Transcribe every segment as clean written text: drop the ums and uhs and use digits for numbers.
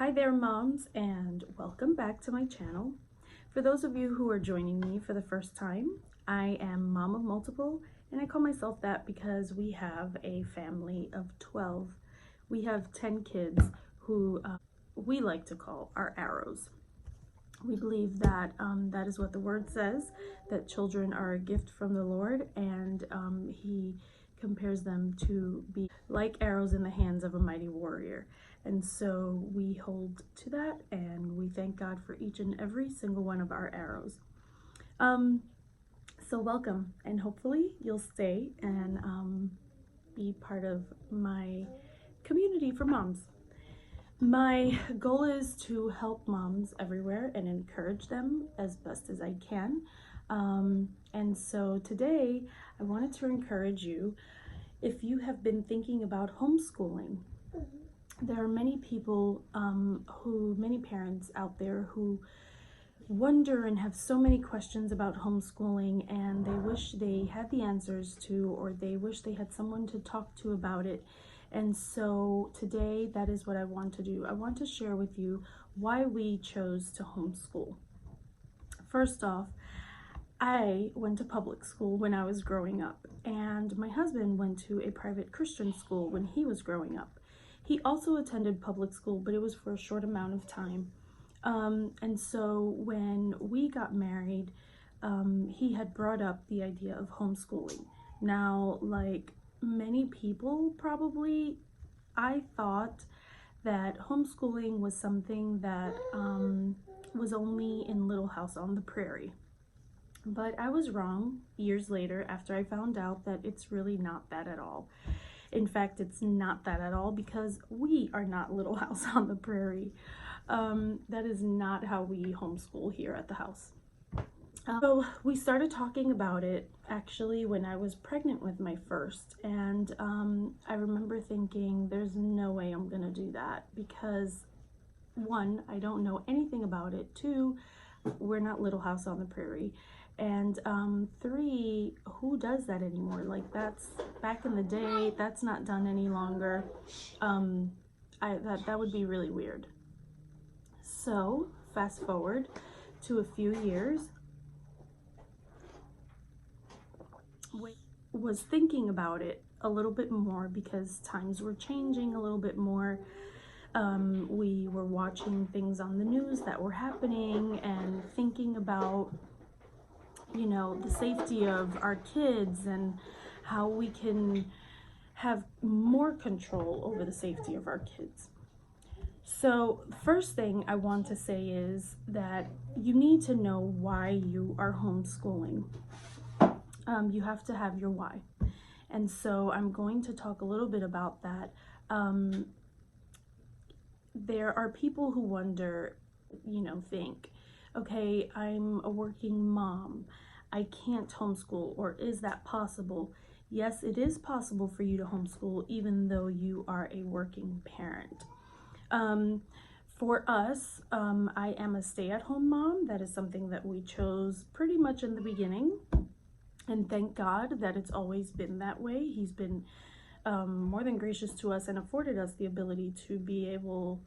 Hi there, moms, and welcome back to my channel. For those of you who are joining me for the first time, I am mom of multiple, and I call myself that because we have a family of 12. We have 10 kids who we like to call our arrows. We believe that that is what the word says, that children are a gift from the Lord, and he compares them to be like arrows in the hands of a mighty warrior. And so we hold to that, and we thank God for each and every single one of our arrows. So welcome, and hopefully you'll stay and be part of my community for moms. My goal is to help moms everywhere and encourage them as best as I can. And so today I wanted to encourage you, if you have been thinking about homeschooling. There are many people, many parents out there who wonder and have so many questions about homeschooling, and they wish they had the answers to, or they wish they had someone to talk to about it. And so today, that is what I want to do. I want to share with you why we chose to homeschool. First off, I went to public school when I was growing up, and my husband went to a private Christian school when he was growing up. He also attended public school, but it was for a short amount of time. And so when we got married, he had brought up the idea of homeschooling. Now, like many people probably, I thought that homeschooling was something that was only in Little House on the Prairie. But I was wrong years later after I found out that it's really not that at all. In fact, it's not that at all, because we are not Little House on the Prairie. That is not how we homeschool here at the house. So we started talking about it actually when I was pregnant with my first, and I remember thinking, there's no way I'm gonna do that, because one, I don't know anything about it. Two, we're not Little House on the Prairie. And three, who does that anymore? Like, that's back in the day, that's not done any longer. That would be really weird. So fast forward to a few years, was thinking about it a little bit more because times were changing a little bit more. We were watching things on the news that were happening and thinking about, you know, the safety of our kids and how we can have more control over the safety of our kids. So the first thing I want to say is that you need to know why you are homeschooling. You have to have your why. And so I'm going to talk a little bit about that. There are people who wonder, think, okay, I'm a working mom, I can't homeschool, or is that possible? Yes, it is possible for you to homeschool even though you are a working parent. For us, I am a stay-at-home mom. That is something that we chose pretty much in the beginning, and thank God that it's always been that way. He's been more than gracious to us and afforded us the ability to be able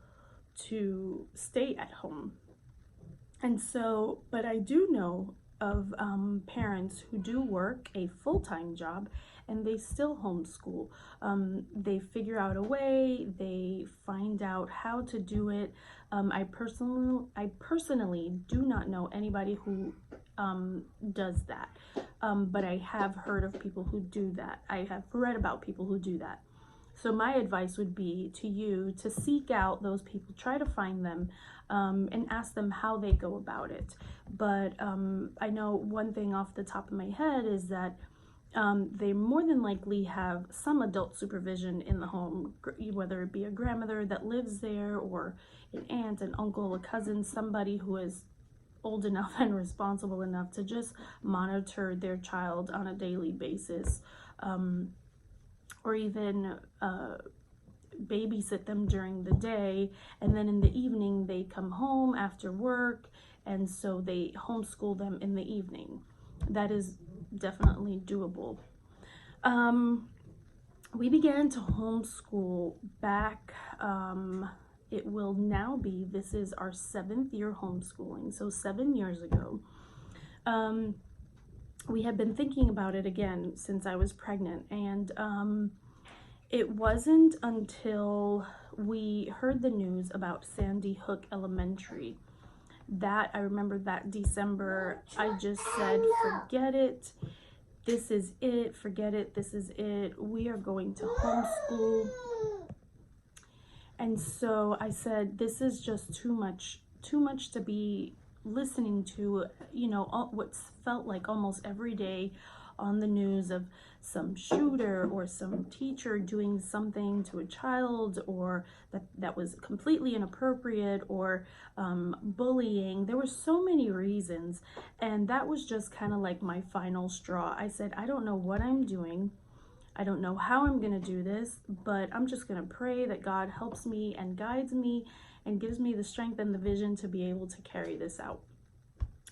to stay at home. And so, but I do know of parents who do work a full-time job and they still homeschool. They figure out a way, they find out how to do it. I personally do not know anybody who does that, but I have heard of people who do that. I have read about people who do that. So my advice would be to you to seek out those people, try to find them, and ask them how they go about it. But I know one thing off the top of my head is that they more than likely have some adult supervision in the home, whether it be a grandmother that lives there, or an aunt, an uncle, a cousin, somebody who is old enough and responsible enough to just monitor their child on a daily basis. Or even babysit them during the day, and then in the evening they come home after work, and so they homeschool them in the evening. That is definitely doable. We began to homeschool back it will now be, this is our 7th year homeschooling, so 7 years ago. We had been thinking about it again since I was pregnant, and it wasn't until we heard the news about Sandy Hook Elementary that I remember that December, I just said, forget it. This is it. Forget it. This is it. We are going to homeschool. And so I said, this is just too much to be listening to, you know, what's felt like almost every day on the news of some shooter or some teacher doing something to a child, or that was completely inappropriate, or bullying. There were so many reasons, and that was just kind of like my final straw. I said, I don't know what I'm doing. I don't know how I'm going to do this, but I'm just going to pray that God helps me and guides me and gives me the strength and the vision to be able to carry this out.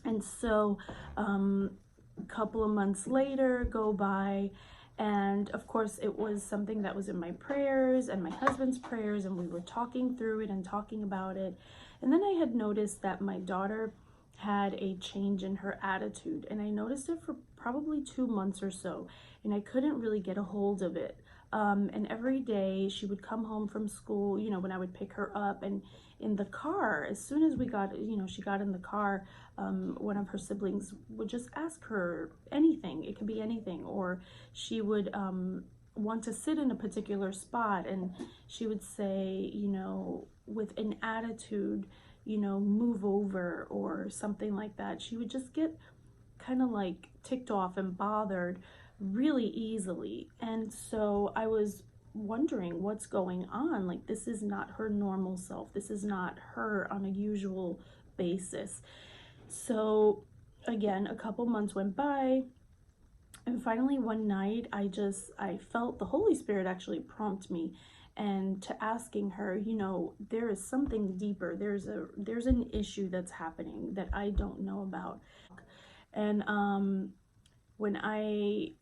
And so a couple of months later go by, and of course it was something that was in my prayers and my husband's prayers, and we were talking through it and talking about it. And then I had noticed that my daughter had a change in her attitude, and I noticed it for probably 2 months or so, and I couldn't really get a hold of it. And every day she would come home from school, you know, when I would pick her up, and in the car, as soon as we got, you know, she got in the car, one of her siblings would just ask her anything. It could be anything. Or she would want to sit in a particular spot, and she would say, you know, with an attitude, you know, move over or something like that. She would just get kind of like ticked off and bothered really easily. And so I was wondering what's going on. Like, this is not her normal self. This is not her on a usual basis. So again, a couple months went by, and finally one night I felt the Holy Spirit actually prompt me and to asking her, you know, there is something deeper. There's an issue that's happening that I don't know about. And when I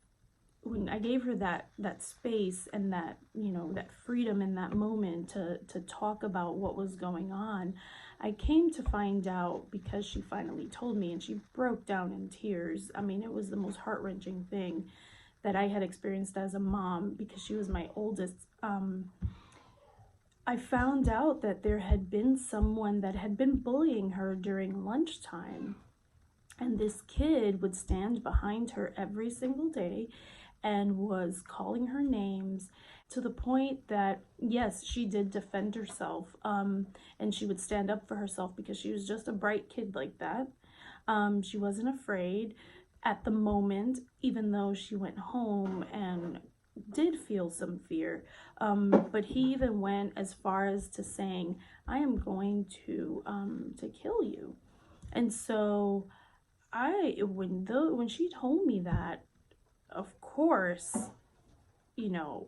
gave her that space and that, you know, that freedom in that moment to talk about what was going on, I came to find out, because she finally told me, and she broke down in tears. I mean, it was the most heart-wrenching thing that I had experienced as a mom, because she was my oldest. I found out that there had been someone that had been bullying her during lunchtime. And this kid would stand behind her every single day and was calling her names, to the point that, yes, she did defend herself, and she would stand up for herself because she was just a bright kid like that. She wasn't afraid at the moment, even though she went home and did feel some fear. But he even went as far as to saying, I am going to kill you. And so when she told me that, of course, you know,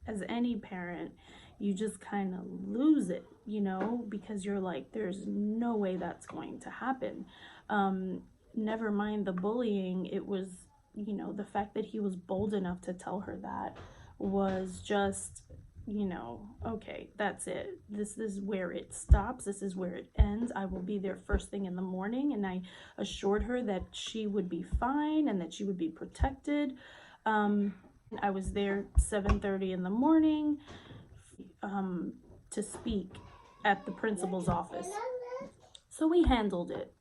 as any parent, you just kind of lose it, you know, because you're like, there's no way that's going to happen. Never mind the bullying. It was, you know, the fact that he was bold enough to tell her that was just, you know, okay, that's it. This is where it stops. This is where it ends. I will be there first thing in the morning. And I assured her that she would be fine and that she would be protected. I was there 7:30 in the morning to speak at the principal's office. So we handled it.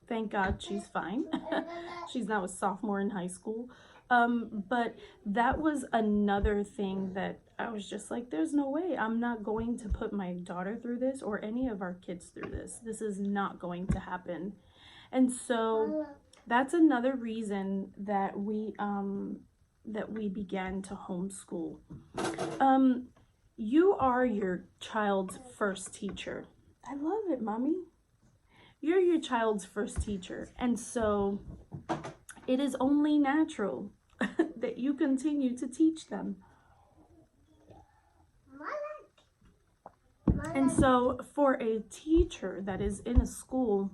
Thank God she's fine. She's now a sophomore in high school. But that was another thing that I was just like, there's no way. I'm not going to put my daughter through this, or any of our kids through this. This is not going to happen. And so that's another reason that we began to homeschool. You are your child's first teacher. I love it, Mommy. You're your child's first teacher. And so it is only natural that you continue to teach them. And so for a teacher that is in a school,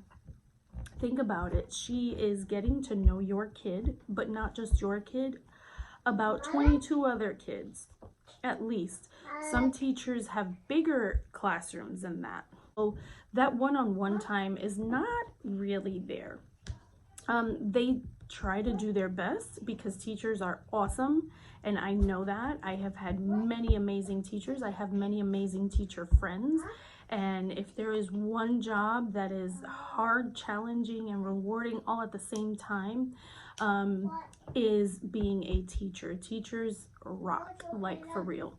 think about it. She is getting to know your kid, but not just your kid, about 22 other kids, at least. Some teachers have bigger classrooms than that. So that one-on-one time is not really there. They try to do their best because teachers are awesome, and I know that. I have had many amazing teachers. I have many amazing teacher friends, and if there is one job that is hard, challenging, and rewarding all at the same time, is being a teacher. Teachers rock, like for real.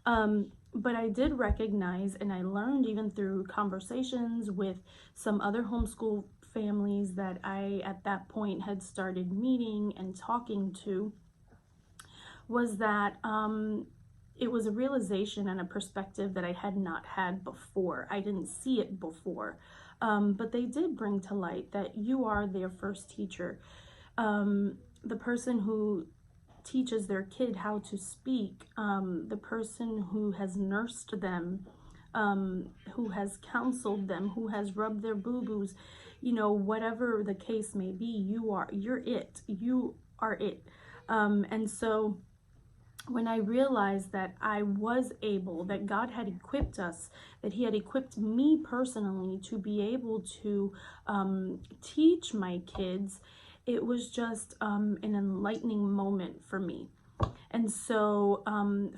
But I did recognize, and I learned even through conversations with some other homeschool families that I at that point had started meeting and talking to, was that it was a realization and a perspective that I had not had before. I didn't see it before, but they did bring to light that you are their first teacher. The person who teaches their kid how to speak, the person who has nursed them, who has counseled them, who has rubbed their boo-boos, you know, whatever the case may be, you are it. And so when I realized that I was able, that God had equipped us, that He had equipped me personally to be able to teach my kids, it was just an enlightening moment for me. And so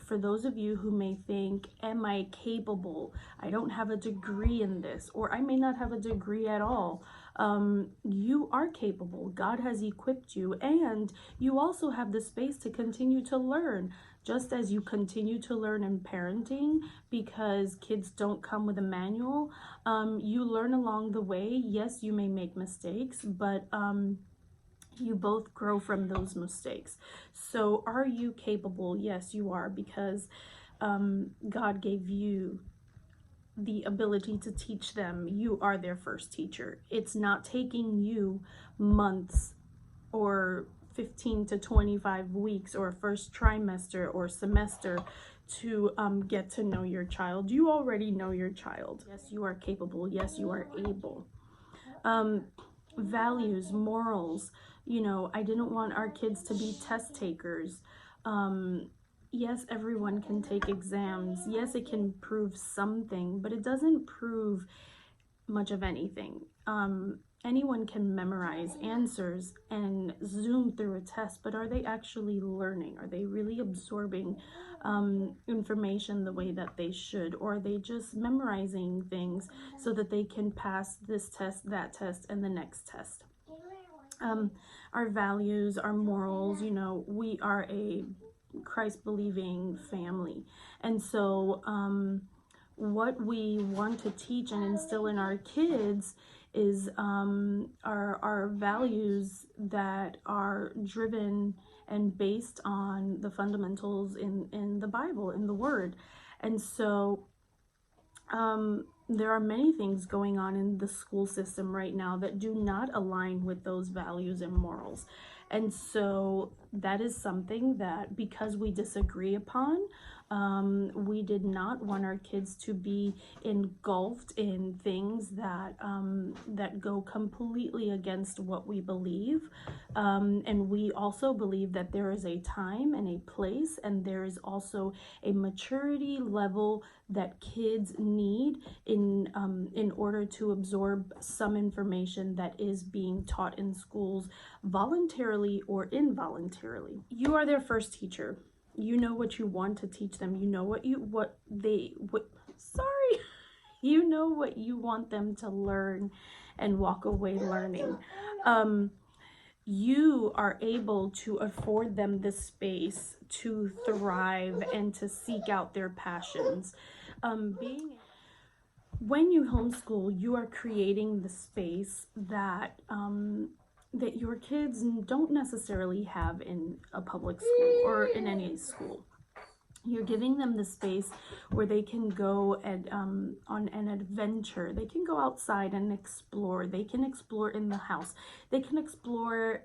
for those of you who may think, am I capable? I don't have a degree in this, or I may not have a degree at all. You are capable. God has equipped you, and you also have the space to continue to learn, just as you continue to learn in parenting, because kids don't come with a manual. You learn along the way. Yes, you may make mistakes, but you both grow from those mistakes. So are you capable? Yes, you are, because God gave you the ability to teach them. You are their first teacher. It's not taking you months or 15 to 25 weeks or first trimester or semester to get to know your child. You already know your child. Yes, you are capable. Yes, you are able. Values, morals, you know, I didn't want our kids to be test takers. Yes, everyone can take exams. Yes, it can prove something, but it doesn't prove much of anything. Anyone can memorize answers and zoom through a test, but are they actually learning? Are they really absorbing information the way that they should? Or are they just memorizing things so that they can pass this test, that test, and the next test? Our values, our morals, you know, we are a Christ-believing family. And so what we want to teach and instill in our kids is our values that are driven and based on the fundamentals in the Bible, in the Word. And so there are many things going on in the school system right now that do not align with those values and morals. And so that is something that, because we disagree upon, we did not want our kids to be engulfed in things that that go completely against what we believe. And we also believe that there is a time and a place, and there is also a maturity level that kids need in order to absorb some information that is being taught in schools voluntarily or involuntarily. You are their first teacher. You know what you want to teach them. You know you know what you want them to learn and walk away learning. You are able to afford them the space to thrive and to seek out their passions. When you homeschool, you are creating the space that that your kids don't necessarily have in a public school or in any school. You're giving them the space where they can go on an adventure. They can go outside and explore. They can explore in the house. They can explore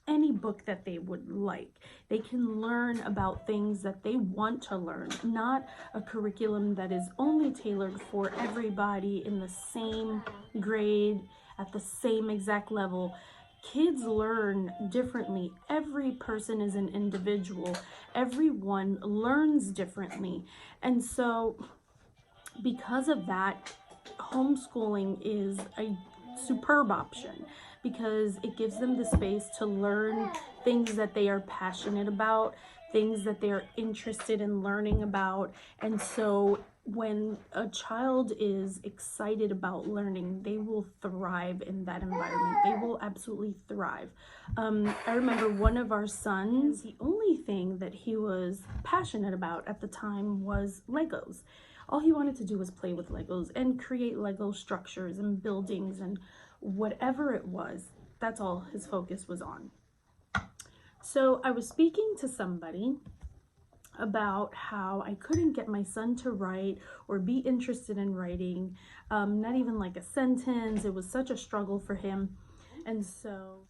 any book that they would like. They can learn about things that they want to learn, not a curriculum that is only tailored for everybody in the same grade, at the same exact level. Kids learn differently. Every person is an individual. Everyone learns differently. And so because of that, homeschooling is a superb option because it gives them the space to learn things that they are passionate about, things that they're interested in learning about. And so when a child is excited about learning, they will thrive in that environment. They will absolutely thrive. I remember one of our sons, the only thing that he was passionate about at the time was Legos. All he wanted to do was play with Legos and create Lego structures and buildings and whatever it was. That's all his focus was on. So I was speaking to somebody about how I couldn't get my son to write or be interested in writing, not even like a sentence. It was such a struggle for him. And so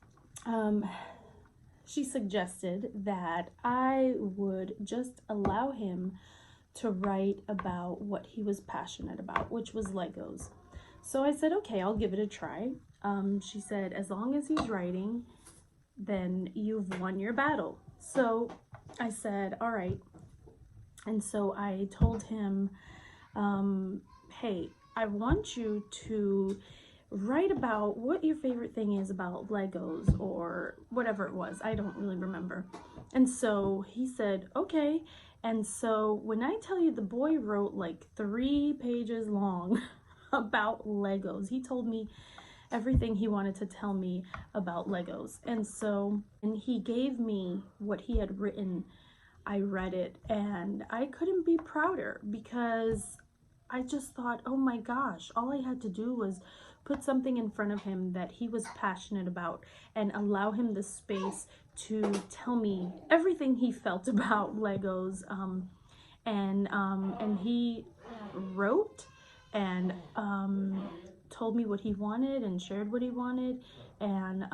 she suggested that I would just allow him to write about what he was passionate about, which was Legos. So I said, okay, I'll give it a try. She said, as long as he's writing, then you've won your battle. So I said, all right. And so I told him, hey, I want you to write about what your favorite thing is about Legos or whatever it was. I don't really remember. And so he said, okay. And so when I tell you the boy wrote like 3 pages long about Legos, he told me everything he wanted to tell me about Legos. And he gave me what he had written. I read it and I couldn't be prouder because I just thought, oh my gosh, all I had to do was put something in front of him that he was passionate about and allow him the space to tell me everything he felt about Legos. And he wrote and told me what he wanted and shared what he wanted, and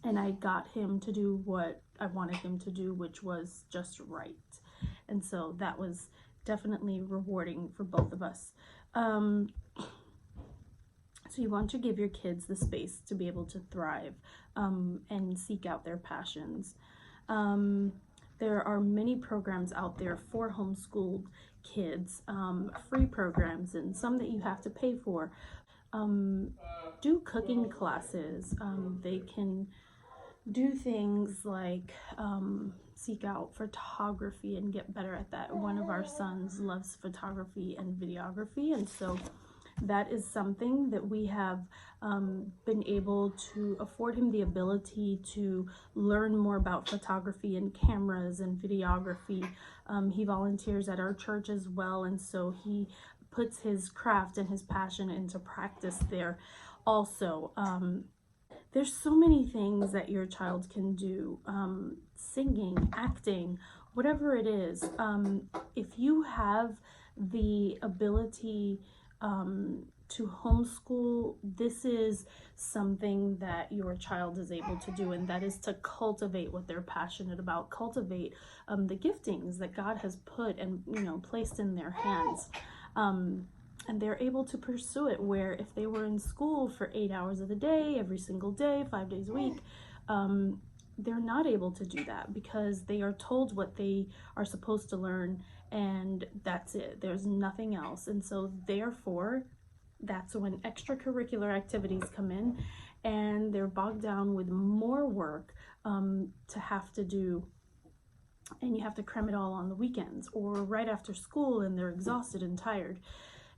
I got him to do what I wanted him to do, which was just write. And so that was definitely rewarding for both of us. So you want to give your kids the space to be able to thrive and seek out their passions. There are many programs out there for homeschooled kids, free programs and some that you have to pay for. Do cooking classes. They can do things like seek out photography and get better at that. One of our sons loves photography and videography, and so that is something that we have been able to afford him the ability to learn more about photography and cameras and videography. He volunteers at our church as well, and so he puts his craft and his passion into practice there also. There's so many things that your child can do, singing, acting, whatever it is. If you have the ability to homeschool, this is something that your child is able to do, and that is to cultivate what they're passionate about, cultivate the giftings that God has put and placed in their hands. And they're able to pursue it, where if they were in school for 8 hours of the day, every single day, 5 days a week, they're not able to do that because they are told what they are supposed to learn, and that's it. There's nothing else. And so therefore, that's when extracurricular activities come in, and they're bogged down with more work to have to do, and you have to cram it all on the weekends or right after school, and they're exhausted and tired.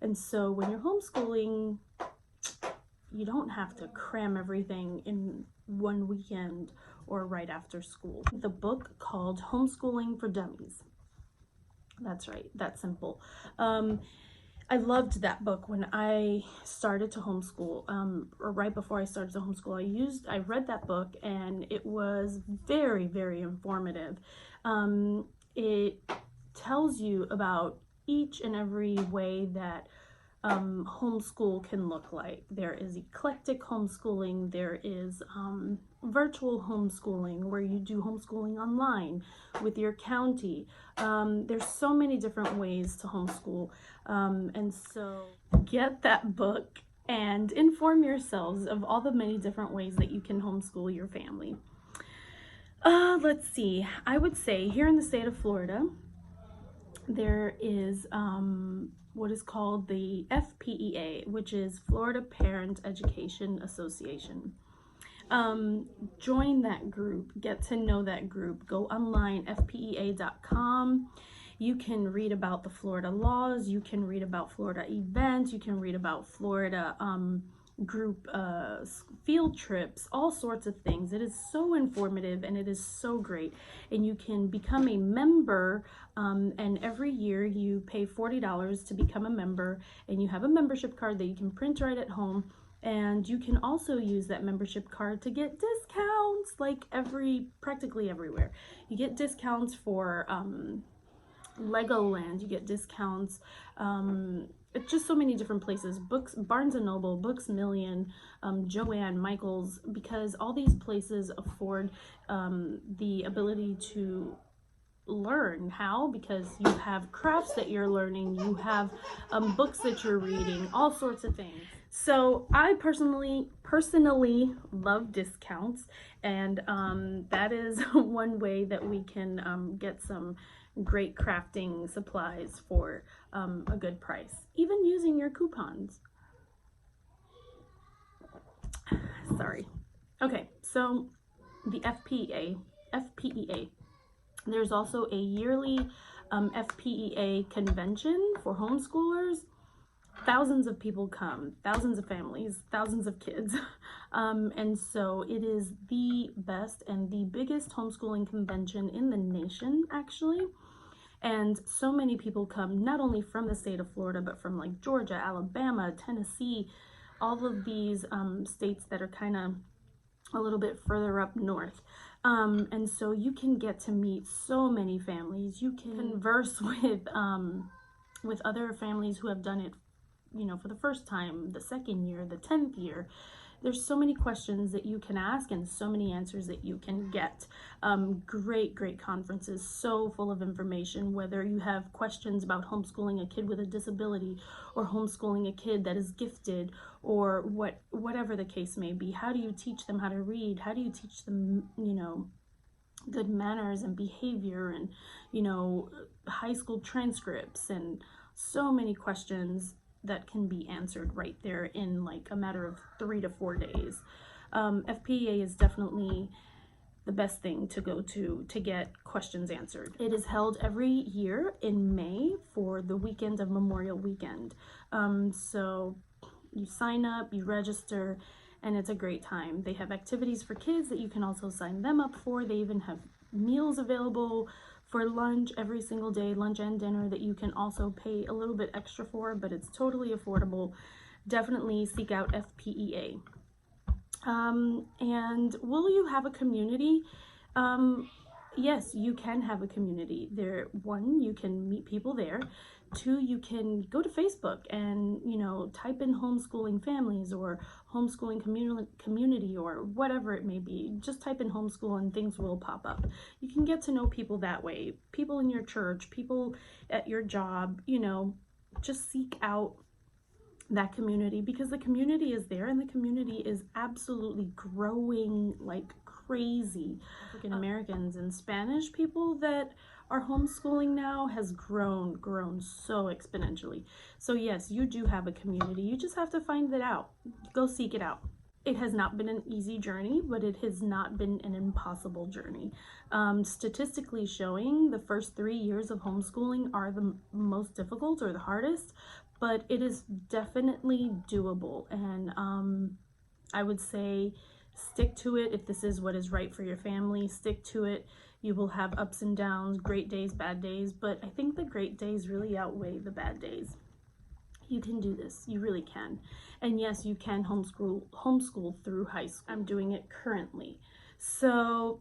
And so when you're homeschooling, you don't have to cram everything in one weekend or right after school. The book called Homeschooling for Dummies. That's right, that's simple. I loved that book when I started to homeschool, or right before I started to homeschool. I read that book, and it was very, very informative. It tells you about each and every way that homeschool can look like. There is eclectic homeschooling, there is virtual homeschooling where you do homeschooling online with your county. There's so many different ways to homeschool, and so get that book and inform yourselves of all the many different ways that you can homeschool your family. Let's see. I would say here in the state of Florida, there is what is called the FPEA, which is Florida Parent Education Association. Join that group, get to know that group, go online, fpea.com. You can read about the Florida laws, you can read about Florida events, you can read about Florida group field trips, all sorts of things. It is so informative and it is so great. And you can become a member, and every year you pay $40 to become a member, and you have a membership card that you can print right at home. And you can also use that membership card to get discounts, like practically everywhere. You get discounts for Legoland, you get discounts, just so many different places, Books, Barnes and Noble, Books Million, Joanne, Michaels, because all these places afford the ability to learn. How? Because you have crafts that you're learning, you have books that you're reading, all sorts of things. So I personally love discounts, and that is one way that we can get some great crafting supplies for a good price, even using your coupons. Sorry. Okay, so the FPEA. There's also a yearly FPEA convention for homeschoolers. Thousands of people come, thousands of families, thousands of kids. And so it is the best and the biggest homeschooling convention in the nation, actually. And so many people come, not only from the state of Florida, but from like Georgia, Alabama, Tennessee, all of these states that are kind of a little bit further up north. And so you can get to meet so many families. You can converse with other families who have done it, you know, for the first time, the second year, the 10th year. There's so many questions that you can ask and so many answers that you can get. Great conferences, so full of information, whether you have questions about homeschooling a kid with a disability or homeschooling a kid that is gifted, or whatever the case may be. How do you teach them how to read? How do you teach them, you know, good manners and behavior, and, you know, high school transcripts, and so many questions that can be answered right there in like a matter of 3 to 4 days. FPEA is definitely the best thing to go to get questions answered. It is held every year in May for the weekend of Memorial Weekend. So you sign up, you register, and it's a great time. They have activities for kids that you can also sign them up for. They even have meals available for lunch every single day, lunch and dinner, that you can also pay a little bit extra for, but it's totally affordable. Definitely seek out FPEA. And will you have a community? Yes, you can have a community. One, you can meet people there. 2, you can go to Facebook and, you know, type in homeschooling families or homeschooling community or whatever it may be. Just type in homeschool and things will pop up. You can get to know people that way. People in your church, people at your job, you know, just seek out that community, because the community is there and the community is absolutely growing like crazy. African Americans and Spanish people that are homeschooling now has grown so exponentially. So yes, you do have a community. You just have to find it out. Go seek it out. It has not been an easy journey, but it has not been an impossible journey. Statistically showing, the first 3 years of homeschooling are the most difficult or the hardest, but it is definitely doable. And I would say stick to it. If this is what is right for your family, stick to it. You will have ups and downs, great days, bad days, but I think the great days really outweigh the bad days. You can do this. You really can. And yes, you can homeschool through high school. I'm doing it currently. So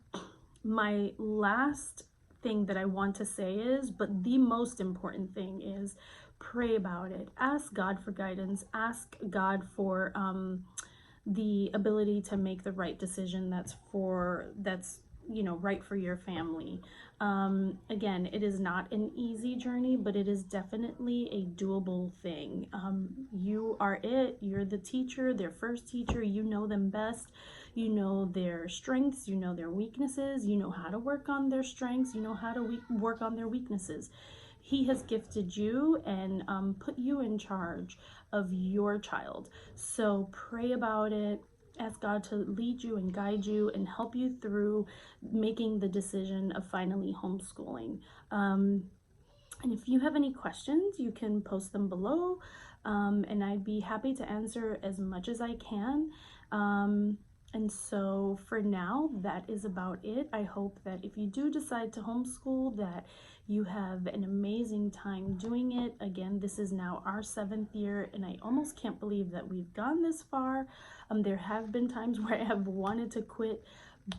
my last thing that I want to say is, but the most important thing is, pray about it. Ask God for guidance. Ask God for the ability to make the right decision that's right for your family. Again, it is not an easy journey, but it is definitely a doable thing. You are it. You're the teacher, their first teacher. You know them best. You know their strengths. You know their weaknesses. You know how to work on their strengths. You know how to work on their weaknesses. He has gifted you and put you in charge of your child. So pray about it. Ask God to lead you and guide you and help you through making the decision of finally homeschooling. And if you have any questions, you can post them below, and I'd be happy to answer as much as I can. And so for now, that is about it. I hope that if you do decide to homeschool, that you have an amazing time doing it. Again, this is now our 7th year, and I almost can't believe that we've gone this far. There have been times where I have wanted to quit,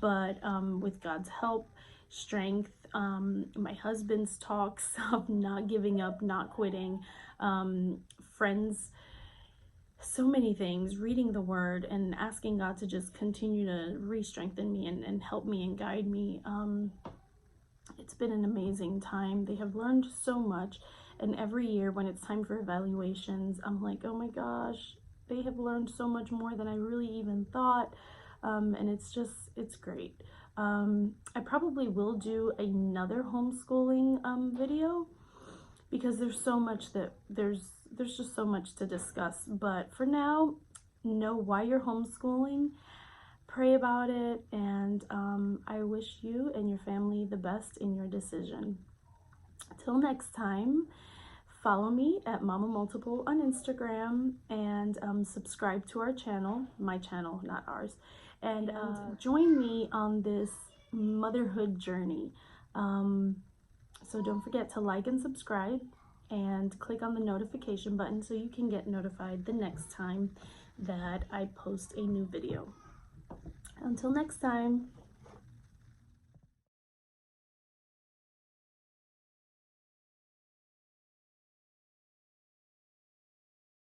but with God's help, strength, my husband's talks of not giving up, not quitting, friends, so many things, reading the word and asking God to just continue to re-strengthen me and help me and guide me. It's been an amazing time. They have learned so much, and every year when it's time for evaluations, I'm like, oh my gosh, they have learned so much more than I really even thought. And it's great. I probably will do another homeschooling video, because there's so much that there's just so much to discuss. But for now, know why you're homeschooling, pray about it, and I wish you and your family the best in your decision. Till next time, follow me at Mama Multiple on Instagram, and subscribe to our channel, my channel, not ours, and join me on this motherhood journey. So don't forget to like and subscribe and click on the notification button so you can get notified the next time that I post a new video. Until next time.